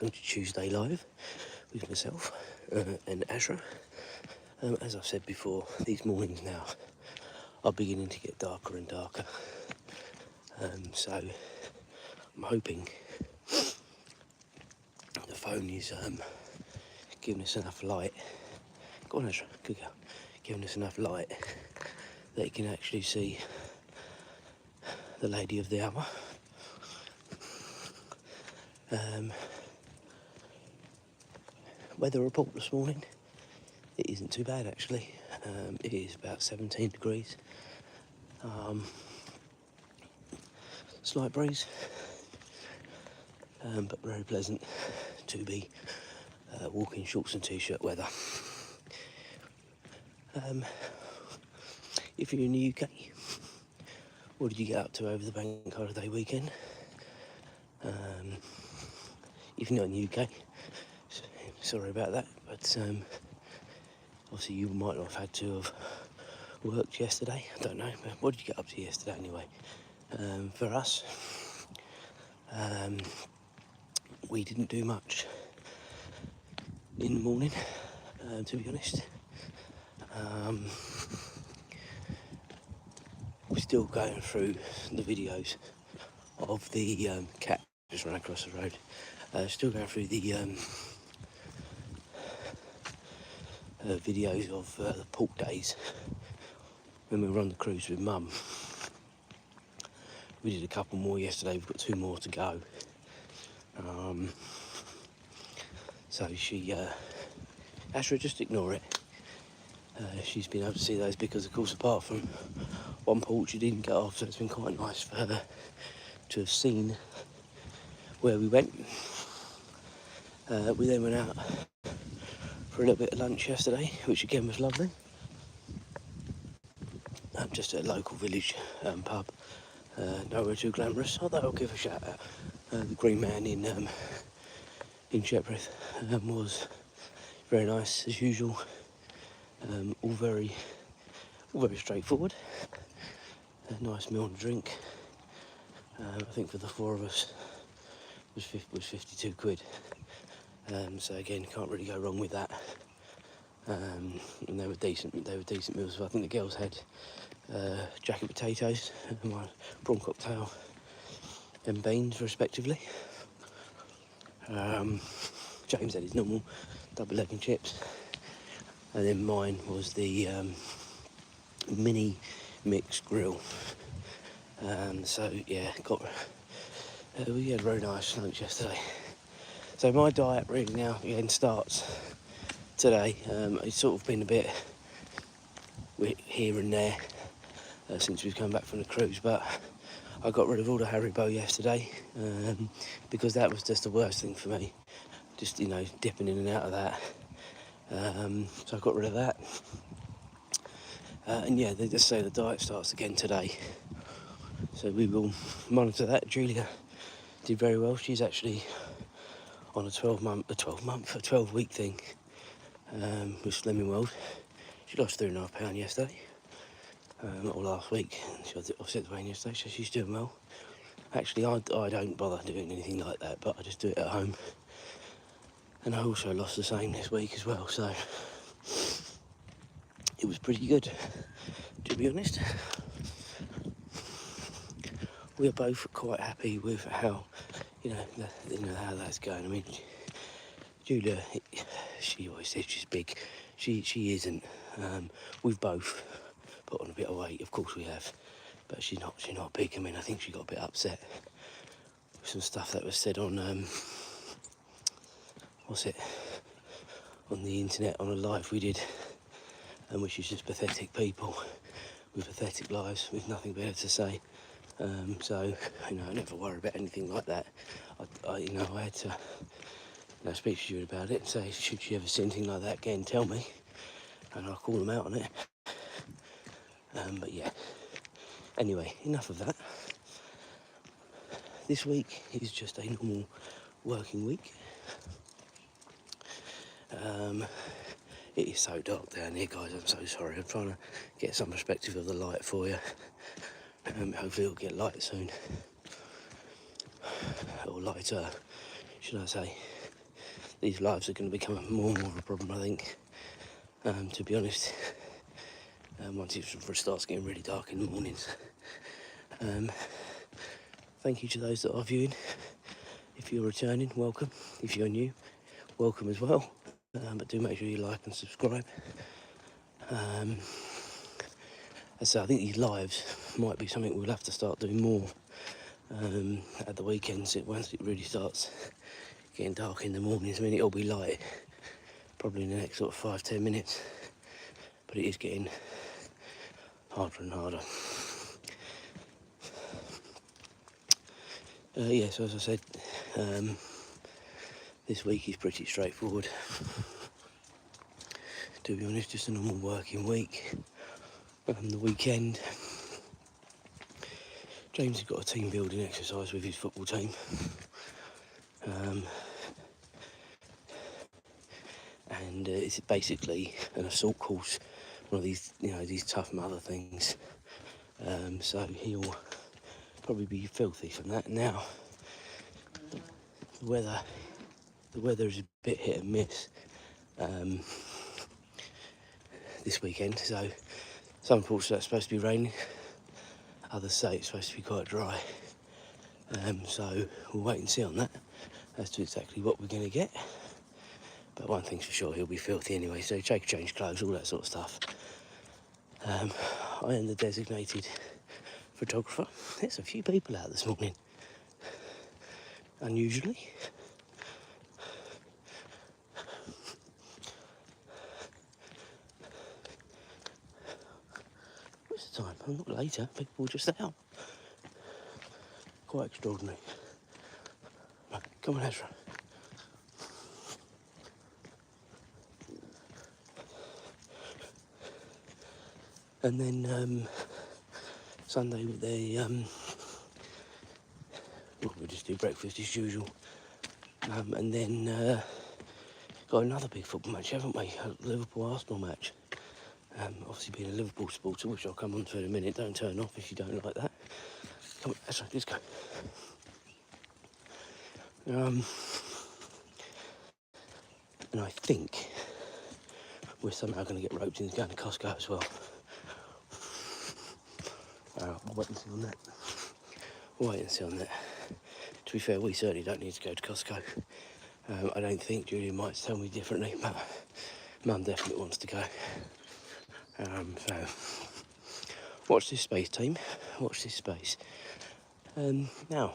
welcome to Tuesday Live with myself and Azra. As I've said before, these mornings now are beginning to get darker and darker. So I'm hoping the phone is giving us enough light. Go on, Azra, good girl. Giving us enough light that you can actually see the lady of the hour. Weather report this morning, it isn't too bad actually. It is about 17 degrees. Slight breeze, but very pleasant to be walking shorts and t-shirt weather. If you're in the UK, what did you get up to over the bank holiday weekend? If you're not in the UK, sorry about that, but obviously you might not have had to have worked yesterday, I don't know, but what did you get up to yesterday anyway? For us, we didn't do much in the morning, to be honest. We're still going through the videos of the cat just ran across the road. Still going through the videos of the port days when we were on the cruise with Mum. We did a couple more yesterday, we've got 2 more to go. So she, Azra, just ignore it. She's been able to see those because, of course, apart from one port she didn't get off, so it's been quite nice for her to have seen where we went. We then went out for a little bit of lunch yesterday, which again was lovely. Just at a local village pub, nowhere too glamorous, although I'll give a shout out. The Green Man in Sheppereth was very nice as usual. All very straightforward. A nice meal and drink. I think for the 4 of us was 52 quid. So again, can't really go wrong with that. And they were decent meals. So I think the girls had jacket potatoes, my prawn cocktail and beans respectively. James had his normal double egg and chips, and then mine was the mini mixed grill. So yeah, we had a very nice lunch yesterday. So my diet really now again starts today. It's sort of been a bit here and there since we've come back from the cruise, but I got rid of all the Haribo yesterday because that was just the worst thing for me. Just, you know, dipping in and out of that. So I got rid of that. And yeah, they just say the diet starts again today. So we will monitor that. Julia did very well. She's actually on a 12-week thing with Slimming World. She lost 3.5 pounds yesterday, or last week. She offset the weight yesterday, so she's doing well. Actually, I don't bother doing anything like that, but I just do it at home. And I also lost the same this week as well, so it was pretty good, to be honest. We are both quite happy with how, how that's going. I mean, Julia, she always says she's big. She isn't. We've both put on a bit of weight, of course we have, but she's not big. I mean, I think she got a bit upset with some stuff that was said on on the internet, on a live we did, which is just pathetic people with pathetic lives with nothing better to say. So, I never worry about anything like that. I had to speak to you about it and say, should you ever see anything like that again, tell me, and I'll call them out on it. But yeah, anyway, enough of that. This week is just a normal working week. It is so dark down here, guys, I'm so sorry. I'm trying to get some perspective of the light for you. Hopefully it'll get light soon. Or lighter, should I say. these lives are going to become more and more of a problem, I think, to be honest, once it starts getting really dark in the mornings. Thank you to those that are viewing. If you're returning, welcome. If you're new, welcome as well. But do make sure you like and subscribe. So I think these lives might be something we'll have to start doing more at the weekends. Once it really starts getting dark in the mornings, I mean, it'll be light probably in the next sort of 5-10 minutes, but it is getting harder and harder. Yeah, so as I said, this week is pretty straightforward. To be honest, just a normal working week. The weekend, James has got a team building exercise with his football team. And it's basically an assault course, one of these, these Tough Mudder things. So he'll probably be filthy from that. Now, the weather is a bit hit and miss this weekend. So some reports it's supposed to be raining, others say it's supposed to be quite dry. So we'll wait and see on that as to exactly what we're going to get. But one thing's for sure, he'll be filthy anyway, so change clothes, all that sort of stuff. I am the designated photographer. There's a few people out this morning, unusually. What's the time? I'm not later, people just out. Quite extraordinary. Right, come on, Azra. And then Sunday we'll just do breakfast as usual. And then got another big football match, haven't we? A Liverpool-Arsenal match. Obviously being a Liverpool supporter, which I'll come on to in a minute. Don't turn off if you don't like that. Come on, Azra, let's go. And I think we're somehow going to get roped into going to Costco as well. We'll wait and see on that. We'll wait and see on that. To be fair, we certainly don't need to go to Costco. I don't think Julian might tell me differently, but Mum definitely wants to go. So, watch this space, team. Watch this space. Now,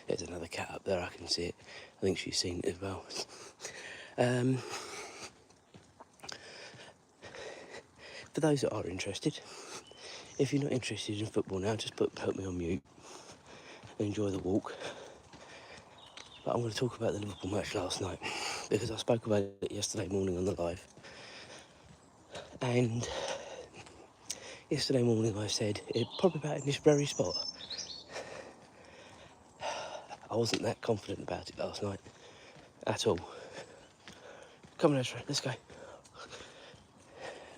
there's another cat up there, I can see it. I think she's seen it as well. For those that are interested, if you're not interested in football now, just put me on mute and enjoy the walk. But I'm going to talk about the Liverpool match last night, because I spoke about it yesterday morning on the live. And yesterday morning I said, probably about in this very spot. I wasn't that confident about it last night, at all. Come on, Azra, let's go.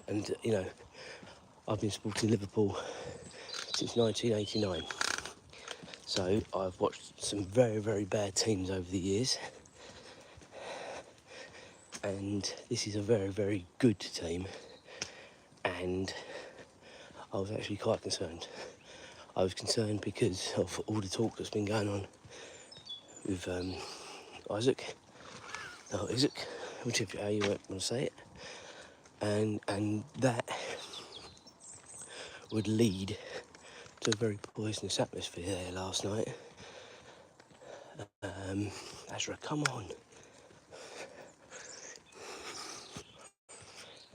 And, I've been supporting Liverpool since 1989. So I've watched some very, very bad teams over the years. And this is a very, very good team. And I was actually quite concerned. I was concerned because of all the talk that's been going on with Isaac, whichever how you want to say it. And that would lead to a very poisonous atmosphere there last night. Azra, come on.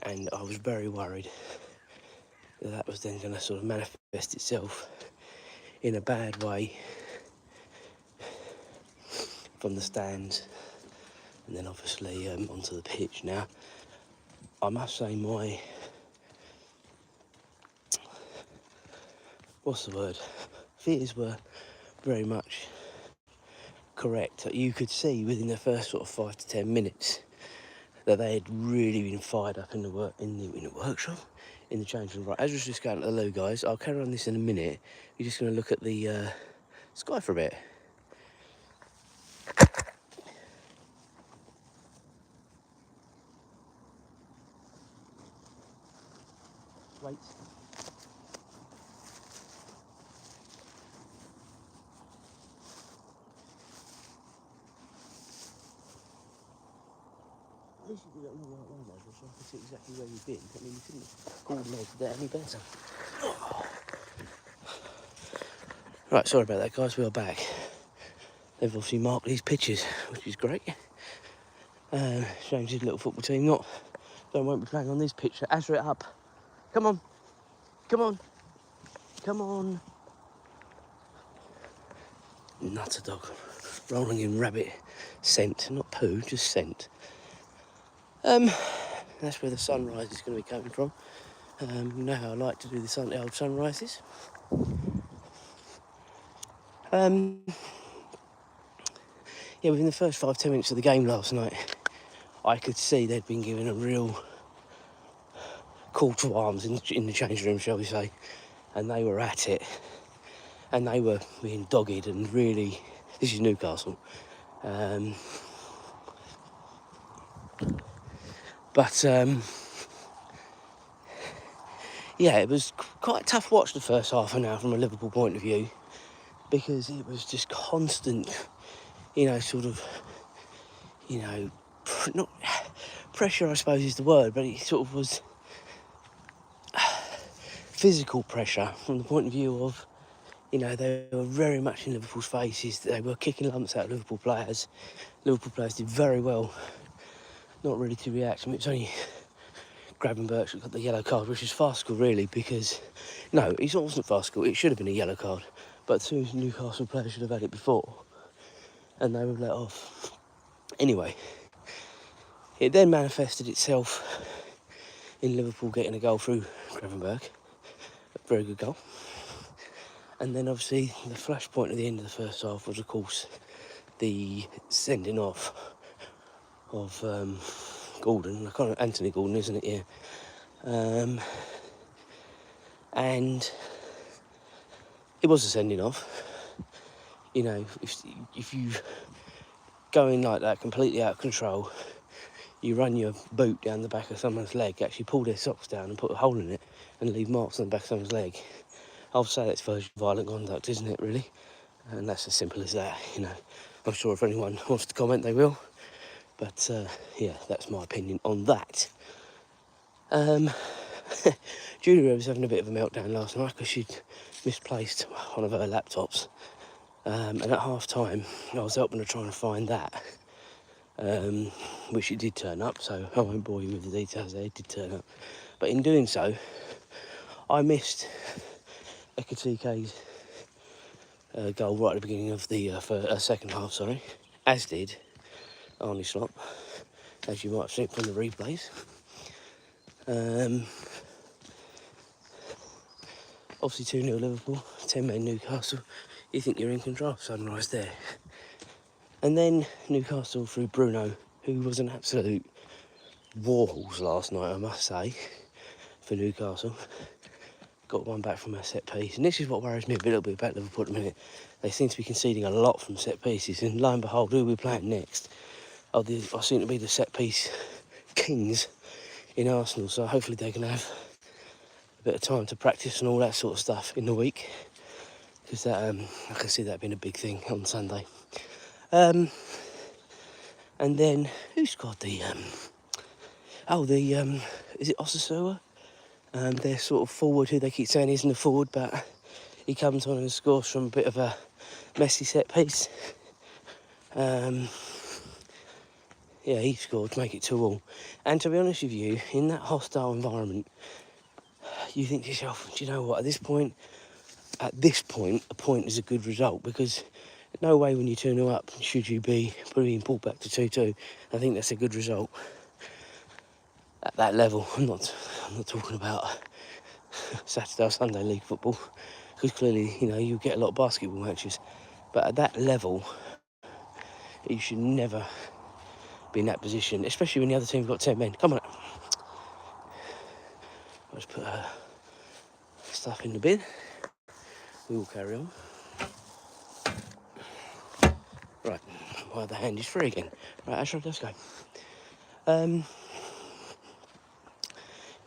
And I was very worried that was then going to sort of manifest itself in a bad way from the stands and then obviously onto the pitch. Now, I must say fears were very much correct. You could see within the first sort of 5 to 10 minutes that they had really been fired up in the workshop, in the change room. Right, Azra's just going to the loo, guys. I'll carry on this in a minute. You're just going to look at the sky for a bit. plates. At least you did it on the right line, Azra, so I can see exactly where you've been. I mean, you couldn't have coordinated that any better. Right, sorry about that, guys. We are back. They've obviously marked these pitches, which is great. James' little football team won't be playing on this pitch. Azra it up. Come on. Come on. Come on. Nutter dog. Rolling in rabbit scent. Not poo, just scent. That's where the sunrise is going to be coming from. You know how I like to do the old sunrises. Yeah, within the first 5-10 minutes of the game last night, I could see they'd been given a real call to arms in the change room, shall we say, and they were at it, and they were being dogged and really. This is Newcastle, but yeah, it was quite a tough watch the first half an hour from a Liverpool point of view, because it was just constant, not pressure, I suppose is the word, but it sort of was physical pressure from the point of view of, they were very much in Liverpool's faces. They were kicking lumps out of Liverpool players. Liverpool players did very well not really to react. I mean, it's only Gravenberch that got the yellow card, which is farcical really, because, no, it wasn't farcical, it should have been a yellow card, but two Newcastle players should have had it before, and they were let off. Anyway, it then manifested itself in Liverpool getting a goal through Gravenberch, a very good goal. And then obviously the flashpoint at the end of the first half was, of course, the sending off of Gordon. Anthony Gordon, isn't it? Yeah. And it was a sending off. If you go in like that, completely out of control, you run your boot down the back of someone's leg, actually pull their socks down and put a hole in it and leave marks on the back of someone's leg. I'll say that's violent conduct, isn't it, really? And that's as simple as that, I'm sure if anyone wants to comment, they will. But, yeah, that's my opinion on that. Julia was having a bit of a meltdown last night because she'd misplaced one of her laptops. And at half-time, I was helping her trying to find that, which it did turn up, so I won't bore you with the details there, it did turn up. But in doing so, I missed Ekatike's goal right at the beginning of the second half, as did Arnie Slop, as you might have seen from the replays. Obviously 2-0 Liverpool, 10 men Newcastle. You think you're in control, sunrise there. And then Newcastle through Bruno, who was an absolute warhorse last night, I must say, for Newcastle. Got one back from a set piece, and this is what worries me a little bit about Liverpool at the minute. They seem to be conceding a lot from set pieces, and lo and behold, who are we playing next? I seem to be the set piece kings in Arsenal, so hopefully they can have a bit of time to practice and all that sort of stuff in the week, because that I can see that being a big thing on Sunday. And then who scored the is it Osasua? They're sort of forward, who they keep saying isn't a forward, but he comes on and scores from a bit of a messy set piece. Yeah, he scored to make it 2-2. And to be honest with you, in that hostile environment, you think to yourself, do you know what, at this point, a point is a good result, because no way when you're 2-0 up should you be being pulled back to 2-2. I think that's a good result. At that level, I'm not talking about Saturday or Sunday league football, because clearly, you get a lot of basketball matches. But at that level, you should never be in that position, especially when the other team's got 10 men. Come on. I'll just put stuff in the bin. We will carry on. Right, my other hand is free again. Right, Azra, let's go.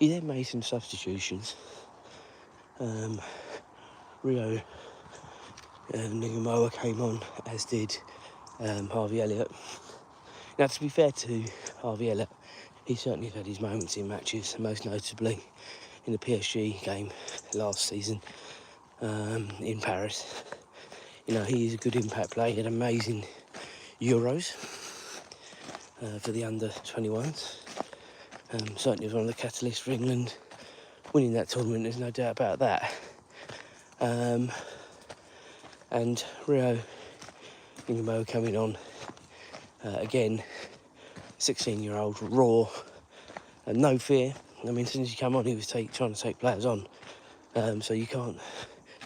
He then made some substitutions. Rio Nigamoa came on, as did Harvey Elliott. Now, to be fair to Harvey Elliott, he certainly had his moments in matches, most notably in the PSG game last season in Paris. You know, he is a good impact player. He had amazing Euros for the under-21s. Certainly was one of the catalysts for England winning that tournament, there's no doubt about that. And Rio Nigamoa coming on, again, 16-year-old, raw, and no fear. I mean, as soon as he came on, he was trying to take players on, so you can't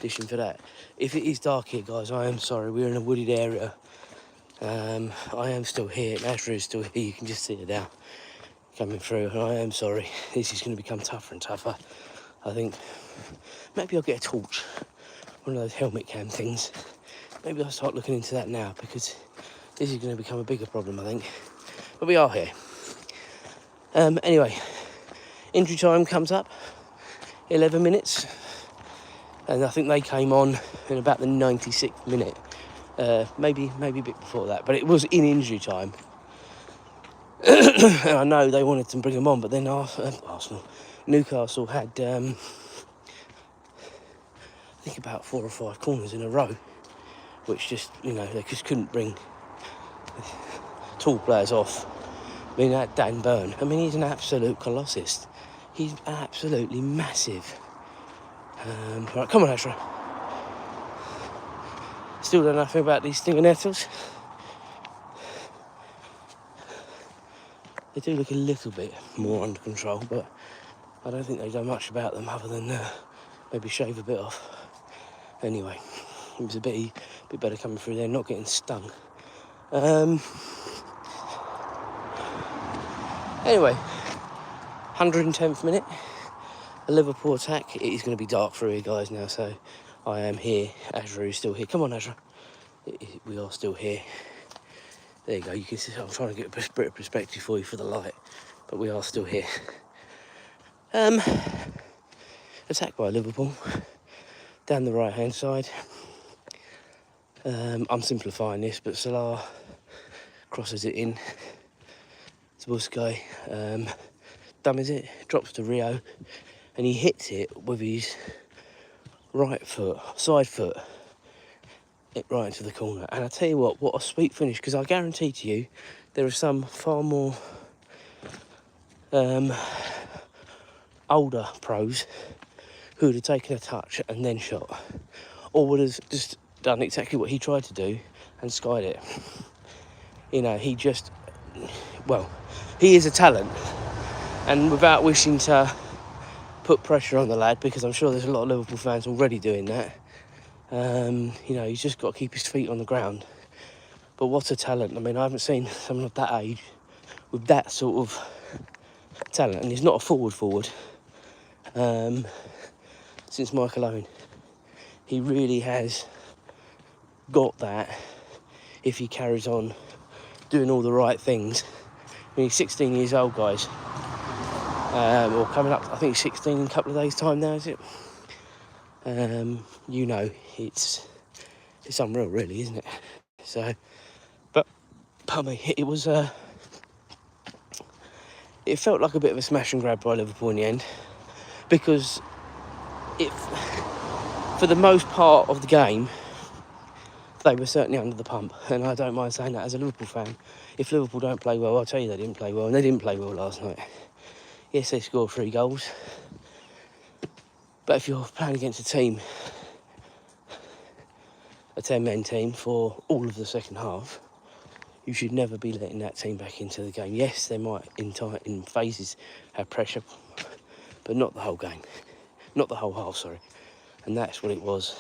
dish him for that. If it is dark here, guys, I am sorry. We're in a wooded area. I am still here. Azra is still here. You can just see it now coming through, and I am sorry. This is going to become tougher and tougher. I think maybe I'll get a torch, one of those helmet cam things. Maybe I'll start looking into that now, because this is going to become a bigger problem, I think. But we are here. Anyway, injury time comes up, 11 minutes. And I think they came on in about the 96th minute. Maybe a bit before that, but it was in injury time. And I know they wanted to bring them on, but then Newcastle had, I think, about 4 or 5 corners in a row, which just, they just couldn't bring tall players off. I mean, that Dan Burn, he's an absolute colossus. He's absolutely massive. Right, come on, Azra. Still don't know nothing about these stinger nettles. They do look a little bit more under control, but I don't think they've done much about them other than maybe shave a bit off. Anyway, it was a bit better coming through there, not getting stung. Anyway, 110th minute, a Liverpool attack. It is going to be dark through here, guys, now, so I am here. Azra is still here. Come on, Azra. We are still here. There you go. You can see I'm trying to get a bit of perspective for you for the light, but we are still here. Attacked by Liverpool down the right-hand side. I'm simplifying this, but Salah crosses it in to Busquets. Dummies it, drops to Rio, and he hits it with his right foot, side foot, it right into the corner. And I tell you what a sweet finish, because I guarantee to you there are some far more older pros who would have taken a touch and then shot, or would have just done exactly what he tried to do and skied it. He just, he is a talent, and without wishing to put pressure on the lad, because I'm sure there's a lot of Liverpool fans already doing that, he's just got to keep his feet on the ground. But what a talent. I haven't seen someone of that age with that sort of talent, and he's not a forward since Michael Owen. He really has got that if he carries on doing all the right things. He's 16 years old, guys, or coming up, I think 16 in a couple of days' time now, is it? It's unreal, really, isn't it? So, but pardon me, it was it felt like a bit of a smash and grab by Liverpool in the end, because for the most part of the game, they were certainly under the pump, and I don't mind saying that as a Liverpool fan. If Liverpool don't play well, I'll tell you they didn't play well, and they didn't play well last night. Yes, they scored 3 goals, but if you're playing against a 10-man team for all of the second half, you should never be letting that team back into the game. Yes, they might in phases have pressure, but not the whole game, not the whole half, sorry. And that's what it was.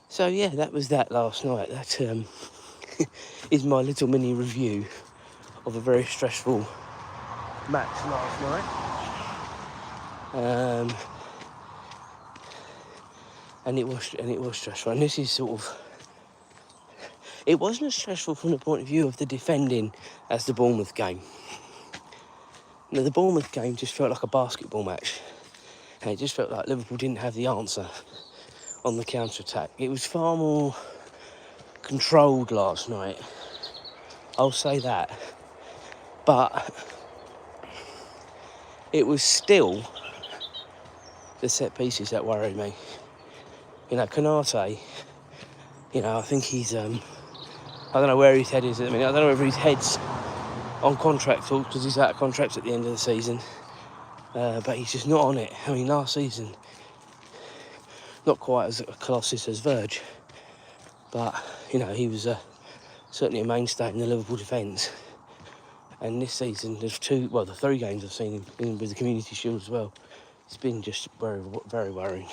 So yeah, that was that last night. That is my little mini review of a very stressful match last night. And it was stressful. And this is sort of, it wasn't as stressful from the point of view of the defending as the Bournemouth game. The Bournemouth game just felt like a basketball match. And it just felt like Liverpool didn't have the answer on the counter-attack. It was far more controlled last night. I'll say that. But it was still the set pieces that worried me. Konate, I think he's, I don't know where his head is at the minute. I don't know whether his head's on contract talk because he's out of contract at the end of the season. But he's just not on it. I mean, last season, not quite as a colossus as Verge, but, he was certainly a mainstay in the Liverpool defence. And this season, the 3 games I've seen him with the Community Shield as well, it's been just very, very worrying,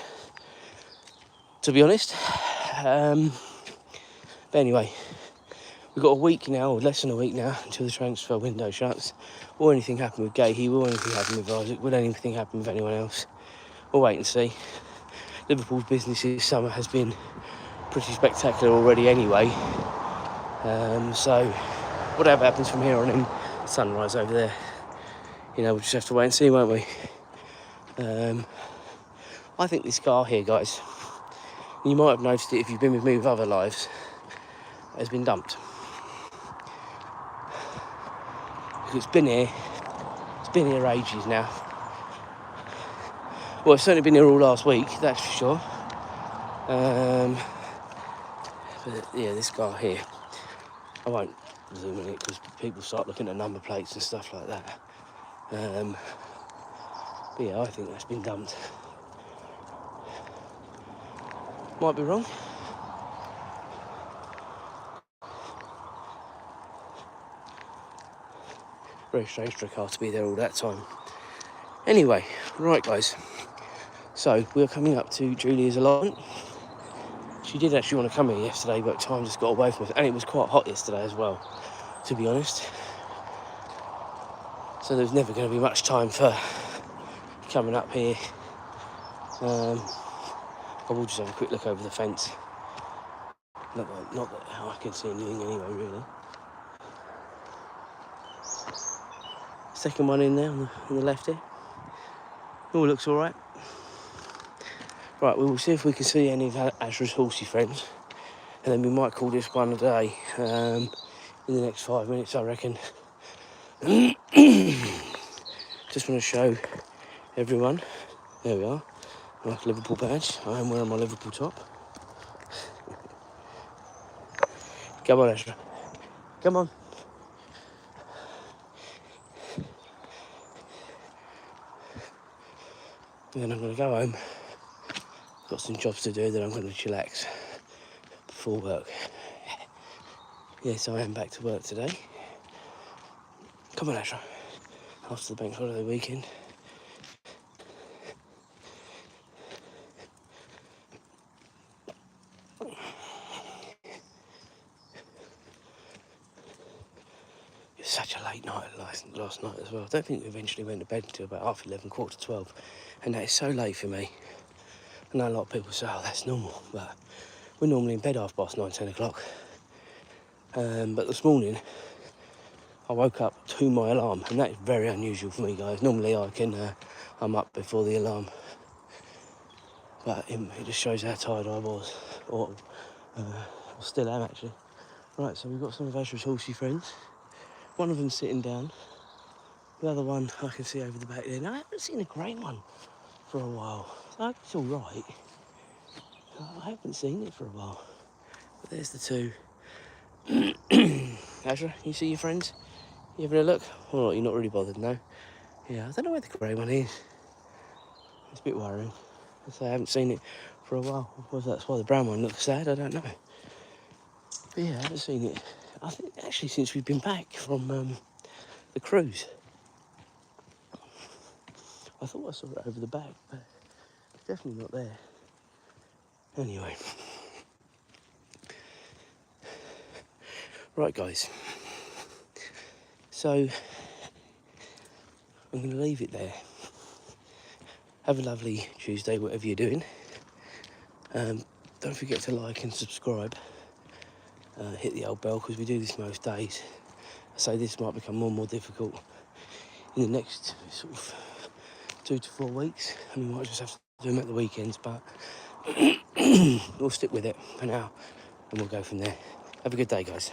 to be honest. But anyway, we've got a week now, or less than a week now, until the transfer window shuts. Will anything happen with Gahey? Will anything happen with Isaac? Will anything happen with anyone else? We'll wait and see. Liverpool's business this summer has been pretty spectacular already anyway. So whatever happens from here on in, sunrise over there, we'll just have to wait and see, won't we? I think this car here, guys, you might have noticed it if you've been with me with other lives, has been dumped. It's been here ages now. Well, it's certainly been here all last week, that's for sure. But yeah, this car here, I won't zoom in it because people start looking at number plates and stuff like that. But yeah, I think that's been dumped. Might be wrong. Very strange for a car to be there all that time. Anyway, right guys. So we're coming up to Julia's allotment. She did actually want to come here yesterday, but time just got away from us. And it was quite hot yesterday as well, to be honest. So there's never going to be much time for coming up here. I will just have a quick look over the fence. Not that I can see anything anyway, really. Second one in there on the left here. All looks all right. Right, we will see if we can see any of Azra's horsey friends, and then we might call this one a day in the next 5 minutes, I reckon. Just want to show everyone. There we are. Nice Liverpool badge. I am wearing my Liverpool top. Come on, Azra. Come on. And then I'm going to go home. Got some jobs to do, then I'm going to chillax before work. Yes, I am back to work today. Come on, Azra. After the bank holiday weekend. It was such a late night last night as well. I don't think we eventually went to bed until about 11:30, 11:45. And that is so late for me. I know a lot of people say, oh, that's normal, but we're normally in bed 9:30, 10 o'clock. But this morning, I woke up to my alarm, and that is very unusual for me, guys. Normally I'm up before the alarm. But it just shows how tired I was, or still am, actually. Right, so we've got some of Azra's horsey friends. One of them's sitting down. The other one I can see over the back there. Now, I haven't seen a grey one for a while. So I hope it's all right. I haven't seen it for a while. But there's the two. Azra, you see your friends? You having a look? Or not, you're not really bothered, no? Yeah, I don't know where the grey one is. It's a bit worrying. I haven't seen it for a while. Whether that's why the brown one looks sad, I don't know. But yeah, I haven't seen it. I think actually since we've been back from the cruise. I thought I saw it over the back, but it's definitely not there. Anyway. Right, guys. So, I'm going to leave it there. Have a lovely Tuesday, whatever you're doing. Don't forget to like and subscribe. Hit the old bell, because we do this most days. I say this might become more and more difficult in the next sort of 2 to 4 weeks, and we might just have to do them at the weekends, but we'll stick with it for now, and we'll go from there. Have a good day, guys.